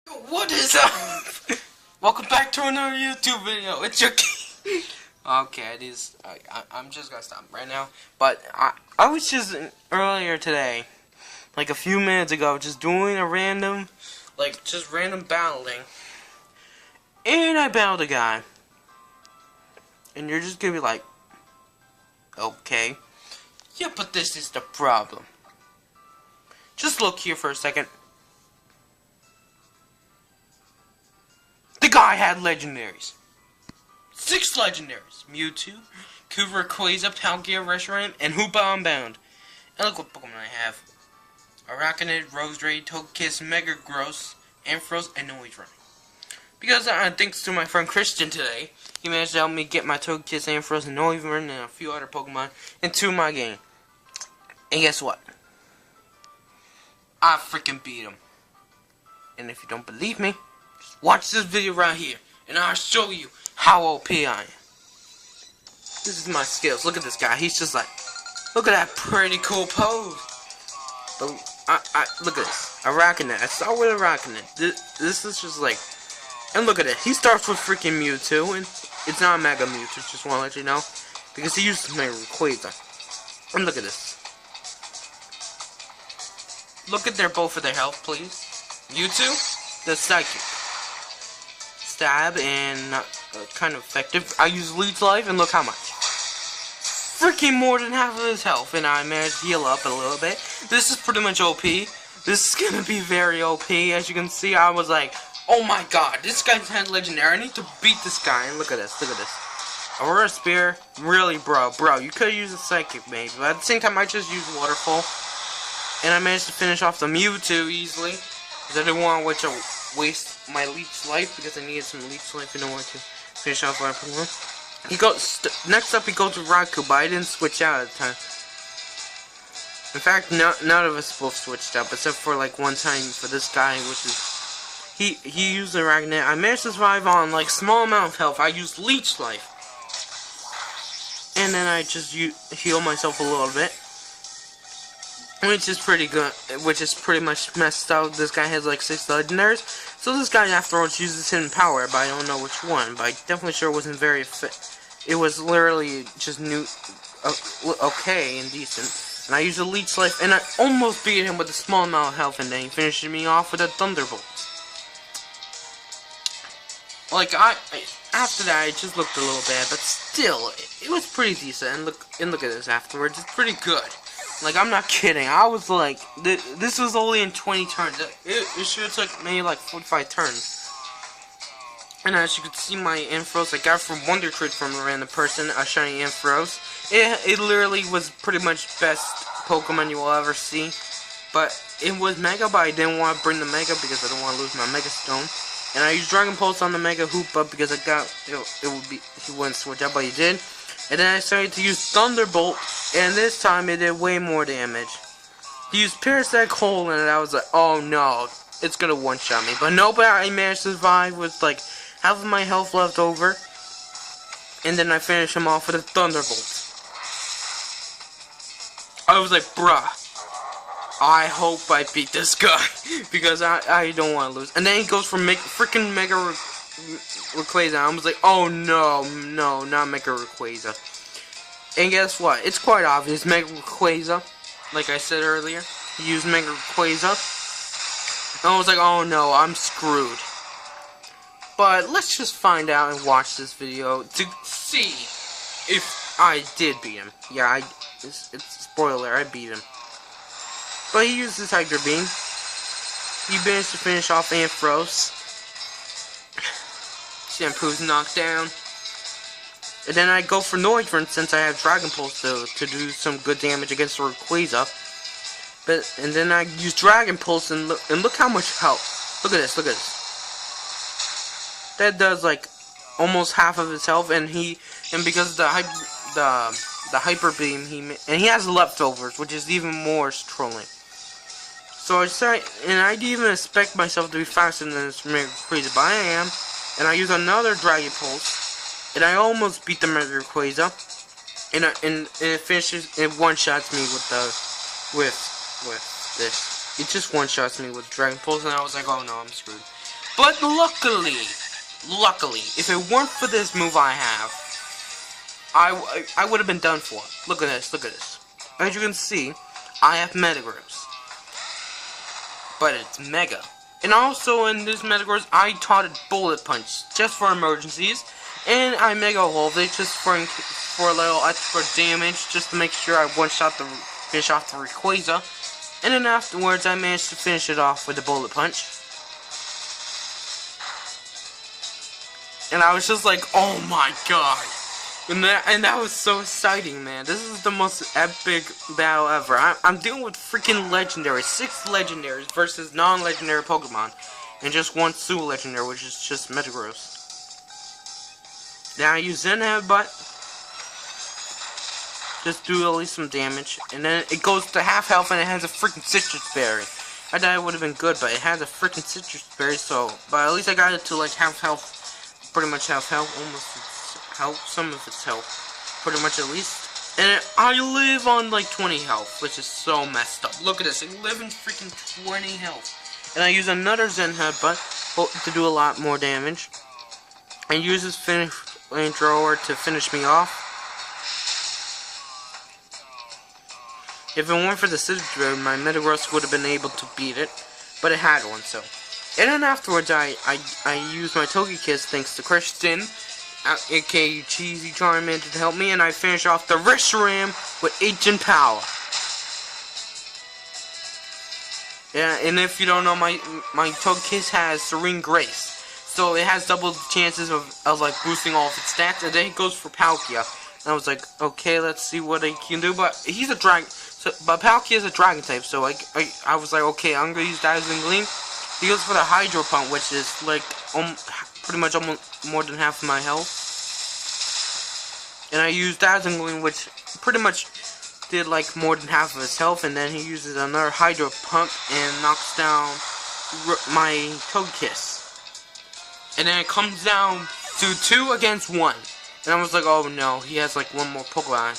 What is up? Welcome back to another YouTube video. It's your okay, it is. I'm just gonna stop right now. But I was just earlier today, like a few minutes ago, just doing a random, just random battling, and I battled a guy, and you're just gonna be like, okay, yeah, but this is the problem. Just look here for a second. The guy had legendaries. 6 legendaries. Mewtwo, Koopa, Rayquaza, Palkia, Reshiram, and Hoopa Unbound. And look what Pokemon I have. Araquanid, Roserade, Togekiss, Metagross, Ampharos, and Noivern. Because thanks to my friend Christian today, he managed to help me get my Togekiss, Ampharos, and Noivern, and a few other Pokemon into my game. And guess what? I freaking beat him. And if you don't believe me, watch this video right here, and I'll show you how OP I am. This is my skills. Look at this guy. He's just like, look at that pretty cool pose. But look at this. Araquanid. I start with Araquanid. This is just like, and look at it. He starts with freaking Mewtwo, and it's not a Mega Mewtwo. Just want to let you know, because he used to Mega Rayquaza. And look at this. Look at both of their health, please. Mewtwo, the Psychic. Stab and kind of effective. I use Leech Life and look how much. Freaking more than half of his health, and I managed to heal up a little bit. This is pretty much OP. This is gonna be very OP. As you can see, I was like, oh my god, this guy's had legendary. I need to beat this guy. And look at this, look at this. Aurora Spear, really, bro, you could use a Psychic maybe, but at the same time, I just used Waterfall, and I managed to finish off the Mewtwo easily, because I didn't want to waste my Leech Life, because I needed some Leech Life in order to finish off my Pokemon. He goes next up. He goes to Raikou, but I didn't switch out at the time. In fact, none of us both switched up, except for like one time for this guy, which is he used the Araquanid. I managed to survive on like small amount of health. I used Leech Life, and then I just heal myself a little bit. Which is pretty good, which is pretty much messed up. This guy has like 6 legendaries. So this guy afterwards uses hidden power, but I don't know which one. But I'm definitely sure it wasn't very it was literally just okay and decent. And I used a Leech Life, and I almost beat him with a small amount of health, and then he finished me off with a Thunderbolt. Like, after that, it just looked a little bad, but still, it was pretty decent. And look at this afterwards. It's pretty good. Like, I'm not kidding. I was like, this was only in 20 turns. It should have took maybe like 45 turns. And as you can see, my Ampharos, I got it from Wonder Trade from a random person, a shiny Ampharos. It literally was pretty much best Pokemon you will ever see. But it was Mega, but I didn't want to bring the Mega because I don't want to lose my Mega Stone. And I used Dragon Pulse on the Mega Hoopa because I got he wouldn't switch out, but he did. And then I started to use Thunderbolt, and this time it did way more damage. He used Parasitic Hole, and I was like, oh no, it's gonna one-shot me. But no, but I managed to survive with like half of my health left over. And then I finished him off with a Thunderbolt. I was like, bruh, I hope I beat this guy, because I don't want to lose. And then he goes for freaking Mega Rayquaza. I was like, oh no, not Mega Rayquaza. And guess what? It's quite obvious. Mega Rayquaza, like I said earlier, he used Mega Rayquaza. And I was like, oh no, I'm screwed. But let's just find out and watch this video to see if I did beat him. Yeah, it's a spoiler, I beat him. But he used his Hydro Beam. He managed to finish off Ampharos. Shampoo's knocked down. And then I go for Noivern since I have Dragon Pulse to do some good damage against Rayquaza. And then I use Dragon Pulse and look how much health. Look at this, look at this. That does like almost half of his health, and because of the Hyper Beam, he has leftovers, which is even more trolling. So I didn't even expect myself to be faster than this Mega Rayquaza, but I am. And I use another Dragon Pulse, and I almost beat the Mega Rayquaza, and it finishes, it one-shots me with this. It just one-shots me with Dragon Pulse, and I was like, oh no, I'm screwed. But luckily, if it weren't for this move I have, I would have been done for. Look at this. As you can see, I have Metagross. But it's Mega. And also in this Metagross, I taught it Bullet Punch, just for emergencies. And I Mega Evolved it just for a little extra damage, just to make sure I finish off the Rayquaza. And then afterwards, I managed to finish it off with the Bullet Punch. And I was just like, oh my god. And that was so exciting, man. This is the most epic battle ever. I'm dealing with freaking legendaries. 6 legendaries versus non-legendary Pokemon. And just 1 super legendary, which is just Metagross. Now I use Zen Headbutt. Just do at least some damage. And then it goes to half health and it has a freaking Citrus Berry. I thought it would have been good, but it has a freaking Citrus Berry, so... But at least I got it to like half health. Pretty much half health, almost health, some of its health, pretty much at least. And I live on like 20 health, which is so messed up. Look at this, I live in freaking 20 health. And I use another Zen Headbutt to do a lot more damage. And use this flamethrower to finish me off. If it weren't for the Citrus Berry, my Metagross would have been able to beat it, but it had one, so. And then afterwards, I used my Togekiss thanks to Christian, aka Cheesy Charmander, to help me, and I finish off the Reshiram with Ancient Power. Yeah, and if you don't know, my Togekiss has Serene Grace, so it has double the chances of like boosting all of its stats, and then it goes for Palkia. And I was like, okay, let's see what it can do, but he's a dragon, but Palkia is a dragon type, so I was like, okay, I'm gonna use Dazzling Gleam. He goes for the Hydro Pump, which is like pretty much almost more than half of my health. And I used Dazzling Gleam, which pretty much did like more than half of his health. And then he uses another Hydro Pump and knocks down my Togekiss. And then it comes down to 2 against 1. And I was like, oh no, he has like 1 more Pokemon.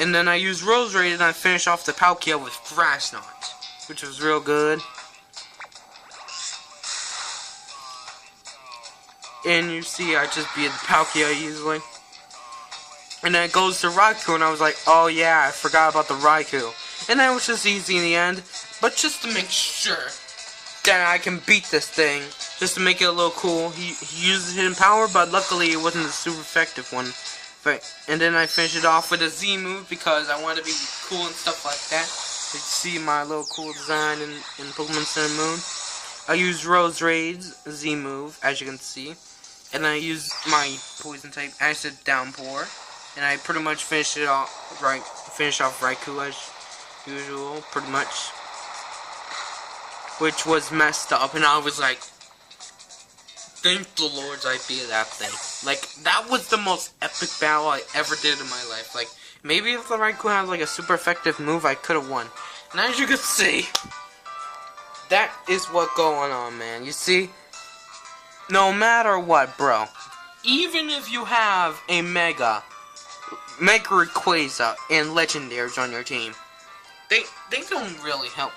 And then I used Roserade and I finish off the Palkia with Thrash Knot, which was real good. And you see, I just beat Palkia easily. And then it goes to Raikou, and I was like, oh yeah, I forgot about the Raikou. And that was just easy in the end. But just to make sure that I can beat this thing, just to make it a little cool, he uses Hidden Power, but luckily it wasn't a super effective one. And then I finish it off with a Z move, because I want to be cool and stuff like that. You see my little cool design in Pokemon Sun and Moon. I use Roserade's Z move, as you can see. And then I use my poison type Acid Downpour, and I pretty much finish off Raikou as usual, pretty much, which was messed up. And I was like, thank the Lords I beat that thing. Like, that was the most epic battle I ever did in my life. Like, maybe if the Raikou had like a super effective move, I could have won. And as you can see, that is what going on, man. You see? No matter what, bro, even if you have a Mega Rayquaza and Legendaries on your team, they don't really help,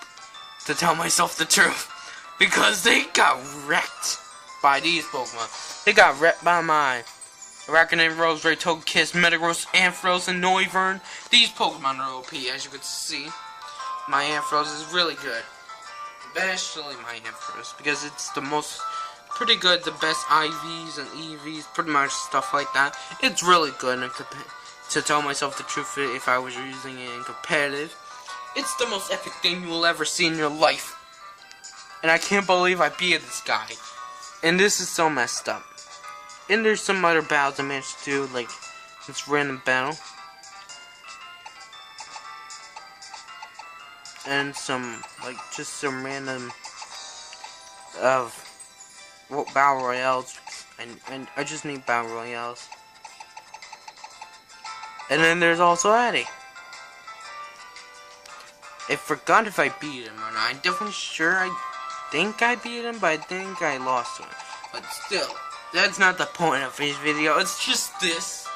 to tell myself the truth, because they got wrecked by these Pokemon. They got wrecked by my Araquanid, Roserade, Togekiss, Metagross, Ampharos, and Noivern. These Pokemon are OP, as you can see. My Ampharos is really good, especially my Ampharos, because it's the most pretty good, the best IVs and EVs, pretty much stuff like that. It's really good, and to tell myself the truth, if I was using it in competitive, it's the most epic thing you will ever see in your life. And I can't believe I beat this guy. And this is so messed up. And there's some other battles I managed to do, like this random battle. And some, like, just some random battle royales, and I just need battle royales. And then there's also Eddie. I forgot if I beat him or not. I'm definitely sure I think I beat him, but I think I lost to him. But still, that's not the point of his video. It's just this.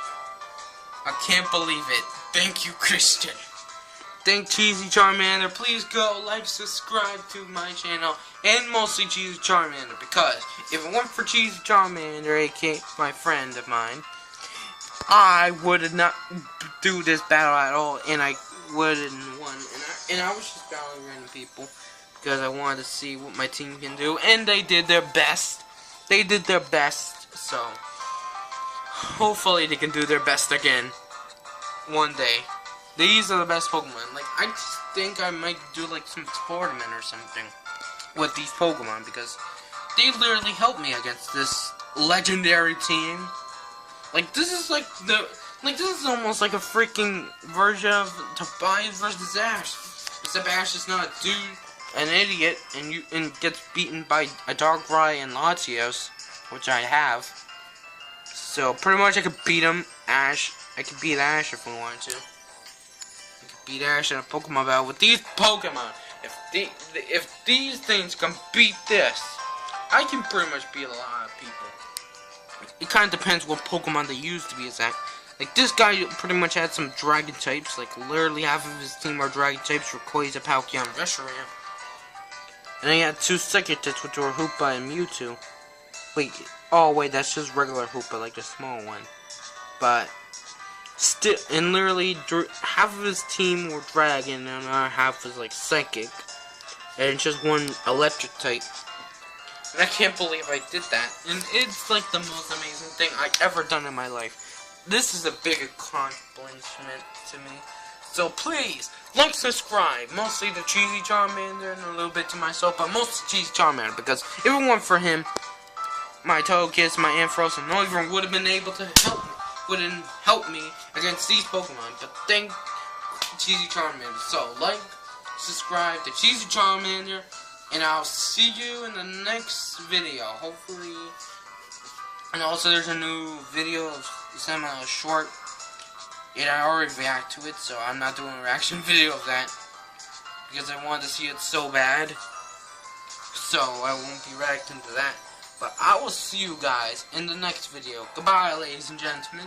I can't believe it. Thank you, Christian. thank Cheesy Charmander. Please go like, subscribe to my channel, and mostly Cheesy Charmander, because if it weren't for Cheesy Charmander, aka my friend of mine, I would not do this battle at all, and I wouldn't won. And I was just battling random people because I wanted to see what my team can do, and they did their best. They did their best, so hopefully they can do their best again one day. These are the best Pokemon. Like, I just think I might do like some tournament or something with these Pokemon, because they literally helped me against this legendary team. Like, this is like this is almost like a freaking version of Tobias versus Ash. Except Ash is not a dude, an idiot, and gets beaten by a Darkrai and Latios, which I have. So pretty much I could beat him, Ash. I could beat Ash if we wanted to. I could beat Ash in a Pokemon battle with these Pokemon. If these things can beat this, I can pretty much beat a lot of people. It kind of depends what Pokemon they use to be exact. Like, this guy pretty much had some Dragon types. Like, literally half of his team are Dragon types, Rayquaza, Palkia, and Reshiram. And he had 2 Psychic types, which were Hoopa and Mewtwo. Wait, oh wait, that's just regular Hoopa, like the small one. But still, and literally half of his team were Dragon, and another half was like Psychic, and just one Electric type. And I can't believe I did that. And it's like the most amazing thing I've ever done in my life. This is a big accomplishment to me. So please, like, subscribe. Mostly to Cheesy Charmander and a little bit to myself, but mostly Cheesy Charmander, because if it weren't for him, my Togekiss, my Ampharos, and Noivern would have been able to help me against these Pokemon. But thank Cheesy Charmander. So, like, subscribe to Cheesy Charmander, and I'll see you in the next video, hopefully. And also, there's a new video of short. And I already react to it, so I'm not doing a reaction video of that, because I wanted to see it so bad. So I won't be reacting to that. But I will see you guys in the next video. Goodbye, ladies and gentlemen.